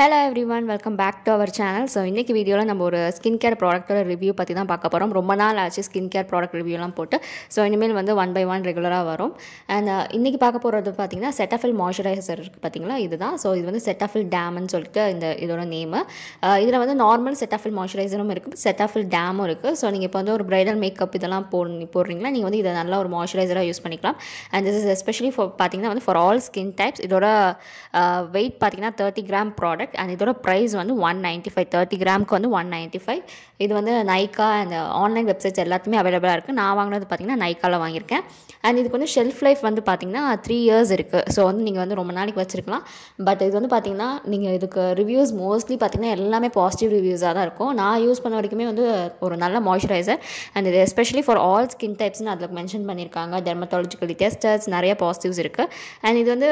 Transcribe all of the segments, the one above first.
Hello everyone, welcome back to our channel. So இன்னைக்கு வீடியோல நம்ம ஒரு ஸ்கின் கேர் ப்ராடக்ட்டோட ரிவ்யூ பத்தி தான் பார்க்க போறோம். ரொம்ப நாள் ஆச்சு ஸ்கின் கேர் ப்ராடக்ட் ரிவ்யூலாம் போட்டு. ஸோ இனிமேல் வந்து ஒன் பை ஒன் ரெகுலராக வரும். அண்ட் இன்னைக்கு பார்க்க போகிறது பார்த்தீங்கன்னா Cetaphil மாய்ஸ்சரைசர் இருக்குது பார்த்தீங்களா, இதுதான். ஸோ இது வந்து Cetaphil டேம்னு சொல்லிட்டு இதோட நேமு. இதில் வந்து நார்மல் Cetaphil மாய்ஸ்சரைசரும் இருக்குது, Cetaphil டேமும் இருக்குது. ஸோ நீங்கள் இப்போ வந்து ஒரு பிரைடல் மேக்கப் இதெல்லாம் போடுறீங்களா, நீங்கள் வந்து இதை நல்லா ஒரு மாய்ஸ்சரைசராக யூஸ் பண்ணிக்கலாம். அண்ட் திஸ் இஸ் எஸ்பெஷலி பார்த்தீங்கன்னா வந்து ஃபார் ஆல் ஸ்கின் டைப்ஸ். இதோட வெயிட் பார்த்தீங்கன்னா 30 கிராம் ப்ராடக்ட். அண்ட் இதோட ப்ரைஸ் வந்து 195, 30 கிராமுக்கு வந்து 195. இது வந்து நைக்கா அண்ட் ஆன்லைன் வெப்சைட்ஸ் எல்லாத்துமே அவைலபிளாக இருக்குது. நான் வாங்கினது பார்த்தீங்கன்னா நைக்காவில் வாங்கியிருக்கேன். அண்ட் இதுக்கு வந்து ஷெல்ஃப் லைஃப் வந்து பார்த்தீங்கன்னா 3 இயர்ஸ் இருக்குது. ஸோ வந்து நீங்கள் வந்து ரொம்ப நாளைக்கு வச்சுருக்கலாம். பட் இது வந்து பார்த்தீங்கன்னா நீங்கள் இதுக்கு ரிவ்யூஸ் மோஸ்ட்லி பார்த்தீங்கன்னா எல்லாமே பாசிட்டிவ் ரிவ்யூஸாக தான் இருக்கும். நான் யூஸ் பண்ண வரைக்குமே வந்து ஒரு நல்ல மாய்ஸ்சரைசர். அண்ட் இது எஸ்பெஷலி ஃபார் ஆல் ஸ்கின் டைப்ஸ்னு அதில் மென்ஷன் பண்ணியிருக்காங்க. டெர்மட்டாலஜிக்கலி டெஸ்டர்ஸ், நிறைய பாசிட்டிவ்ஸ் இருக்குது. அண்ட் இது வந்து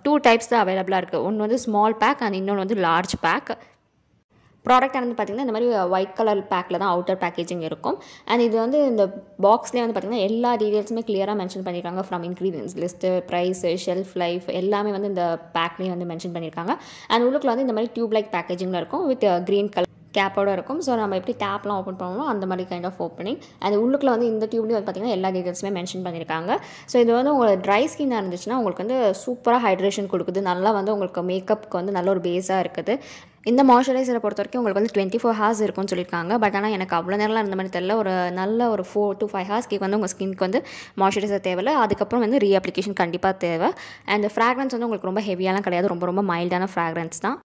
2 டைப்ஸ் தான் அவைலபிளாக இருக்குது. ஒன்று வந்து ஸ்மால் பேக் அண்ட் இன்னொன்று வந்து லார்ஜ் பேக். ப்ராடக்ட் வந்து பார்த்திங்கன்னா இந்த மாதிரி ஒயிட் கலர் பேக்கில் தான் அவுட்டர் பேக்கேஜிங் இருக்கும். அண்ட் இது வந்து இந்த பாக்ஸ்லேயே வந்து பார்த்திங்கன்னா எல்லா டீட்டெயில்ஸுமே கிளியராக மென்ஷன் பண்ணியிருக்காங்க. From ingredients list, price, shelf life எல்லாமே வந்து இந்த பேக்லேயே வந்து மென்ஷன் பண்ணியிருக்காங்க. அண்ட் உள்ளுக்குள்ள வந்து இந்த மாதிரி டியூப் லைக் பேக்கேஜிங்கில் இருக்கும் வித் க்ரீன் கலர் கேப்போடு இருக்கும். ஸோ நம்ம எப்படி டேப்லாம் ஓப்பன் பண்ணுவோம் அந்த மாதிரி கைண்ட் ஆஃப் ஓப்பனிங். அது உள்ளுக்குள்ள வந்து இந்த டியூப்லேயும் வந்து பார்த்திங்கன்னா எல்லா டீட்டெயில்ஸுமே மென்ஷன் பண்ணியிருக்காங்க. ஸோ இது வந்து உங்களுக்கு ட்ரை ஸ்கின்னாக இருந்துச்சுன்னா உங்களுக்கு வந்து சூப்பராக ஹைட்ரேஷன் கொடுக்குது. நல்லா வந்து உங்களுக்கு மேக்கப்புக்கு வந்து நல்ல ஒரு பேஸாக இருக்குது. இந்த மாய்ஸ்சரைசரை பொறுத்த வரைக்கும் உங்களுக்கு வந்து 24 ஹார்ஸ் இருக்கும்னு சொல்லியிருக்காங்க. பட் ஆனால் எனக்கு அவ்வளோ நேரம்லாம் இருந்த மாதிரி தெரியல. ஒரு நல்ல ஒரு 4 to 5 ஹார்ஸ்க்கு வந்து உங்கள் ஸ்கின்க்கு வந்து மாய்ஸ்சரைசர் தேவையில்லை. அதுக்கப்புறம் வந்து ரீஅப்ளிகேஷன் கண்டிப்பாக தேவை. அண்ட் ஃப்ராக்ரன்ஸ் வந்து உங்களுக்கு ரொம்ப ஹெவியாலாம் கிடையாது, ரொம்ப மைல்டான ஃப்ராக்ரன்ஸ் தான்.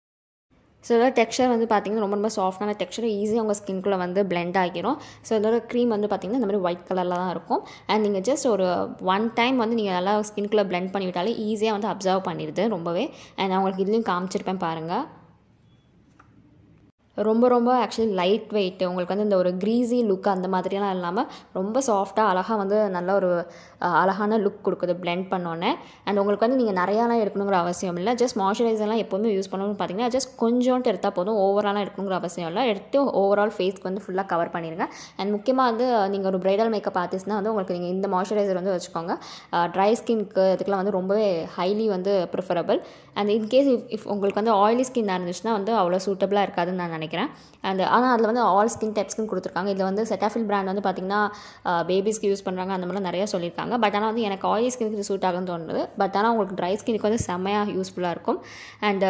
ஸோ இதோட டெக்ஸ்சர் வந்து பார்த்திங்கன்னா ரொம்ப சாஃப்டான டெக்ஸ்சர், ஈஸியாக உங்கள் ஸ்கின்குள்ளே வந்து பிளெண்ட் ஆகிரும். ஸோ இதோட க்ரீம் வந்து பார்த்திங்கன்னா இந்த மாதிரி ஒயிட் கலரில் தான் இருக்கும். அண்ட் நீங்கள் ஜஸ்ட் ஒரு 1 டைம் வந்து நீங்கள் நல்லா ஸ்கின்குள்ளே பிளெண்ட் பண்ணிவிட்டாலே ஈஸியாக வந்து அப்சர்வ் பண்ணிடுது ரொம்பவே. அண்ட் நான் உங்களுக்கு இதுலேயும் காமிச்சிருப்பேன் பாருங்கள். ரொம்ப ஆக்சுவலி லைட் வெயிட், உங்களுக்கு வந்து இந்த ஒரு க்ரீஸி லுக் அந்த மாதிரியெல்லாம் இல்லாமல் ரொம்ப சாஃப்டாக அழகாக வந்து நல்ல ஒரு அழகான லுக் கொடுக்குது பிளெண்ட் பண்ணோன்னே. அண்ட் உங்களுக்கு வந்து நீங்கள் நிறையாலாம் எடுக்கணுங்கிற அவசியம் இல்லை. ஜஸ்ட் மாய்ஸ்சரைசர்லாம் எப்போவுமே யூஸ் பண்ணணும்னு பார்த்தீங்கன்னா ஜஸ்ட் கொஞ்சோன்ட்டு எடுத்தால் போதும். ஓவராலாக எடுக்கணுங்கிற அவசியம் இல்லை. எடுத்து ஓவரால் ஃபேஸ்க்கு வந்து ஃபுல்லாக கவர் பண்ணிடுங்க. அண்ட் முக்கியமாக வந்து நீங்கள் ஒரு பிரைடல் மேக்கப் ஆர்டிஸ்ட்னால் வந்து உங்களுக்கு நீங்கள் இந்த மாய்ஸ்சரைசர் வந்து வச்சுக்கோங்க. ட்ரை ஸ்கின்க்கு இதுக்கெலாம் வந்து ரொம்பவே ஹைலி வந்து ப்ரிஃபரபிள். அண்ட் இன்கேஸ் இஃப் உங்களுக்கு வந்து ஆயிலி ஸ்கின்னாக இருந்துச்சுன்னா வந்து அவ்வளோ சூட்டபிளாக இருக்காதுன்னு நான் நினைக்கிறேன். அண்ட் ஆனால் அதில் வந்து ஆல் ஸ்கின் டைப்ஸ்க்குன்னு கொடுத்துருக்காங்க. இதில் வந்து Cetaphil பிராண்ட் வந்து பார்த்திங்கன்னா பேபிஸ்க்கு யூஸ் பண்ணுறாங்க அந்த மாதிரிலாம் நிறையா சொல்லியிருக்காங்க. பட் ஆனால் வந்து எனக்கு ஆயிலி ஸ்கின்க்கு இது சூட் ஆகுன்னு தோணுது. பட் ஆனால் உங்களுக்கு ட்ரை ஸ்கின்க்கு வந்து செம்மையாக யூஸ்ஃபுல்லாக இருக்கும். And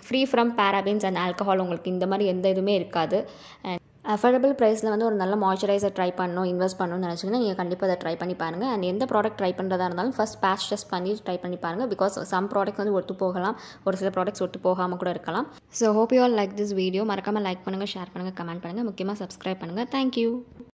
free from parabens and alcohol, உங்களுக்கு இந்த மாதிரி எந்த இதுவுமே இருக்காது. அண்ட் அஃபோர்டபுள் ப்ரைஸில் வந்து ஒரு நல்ல மாய்ஸ்சரைசர் ட்ரை பண்ணணும், இன்வெஸ்ட் பண்ணணும்னு நினச்சிங்கன்னா நீங்கள் கண்டிப்பாக அதை ட்ரை பண்ணி பாருங்கள். அண்ட் எந்த ப்ராடக்ட் ட்ரை பண்ணுறதா இருந்தாலும் ஃபஸ்ட் பேட்ச் டெஸ்ட் பண்ணி ட்ரை பண்ணி பாருங்கள். பிகாஸ் சம் ப்ராடக்ட்ஸ் வந்து ஒத்து போகலாம், ஒரு சில ப்ராடக்ட்ஸ் ஒத்து போகாமல் கூட இருக்கலாம். So hope you all like this video. மறக்காமல் லைக் பண்ணுங்கள், ஷேர் பண்ணுங்கள், கமெண்ட் பண்ணுங்கள், முக்கியமாக சப்ஸ்கிரைப் பண்ணுங்கள். தேங்க்யூ.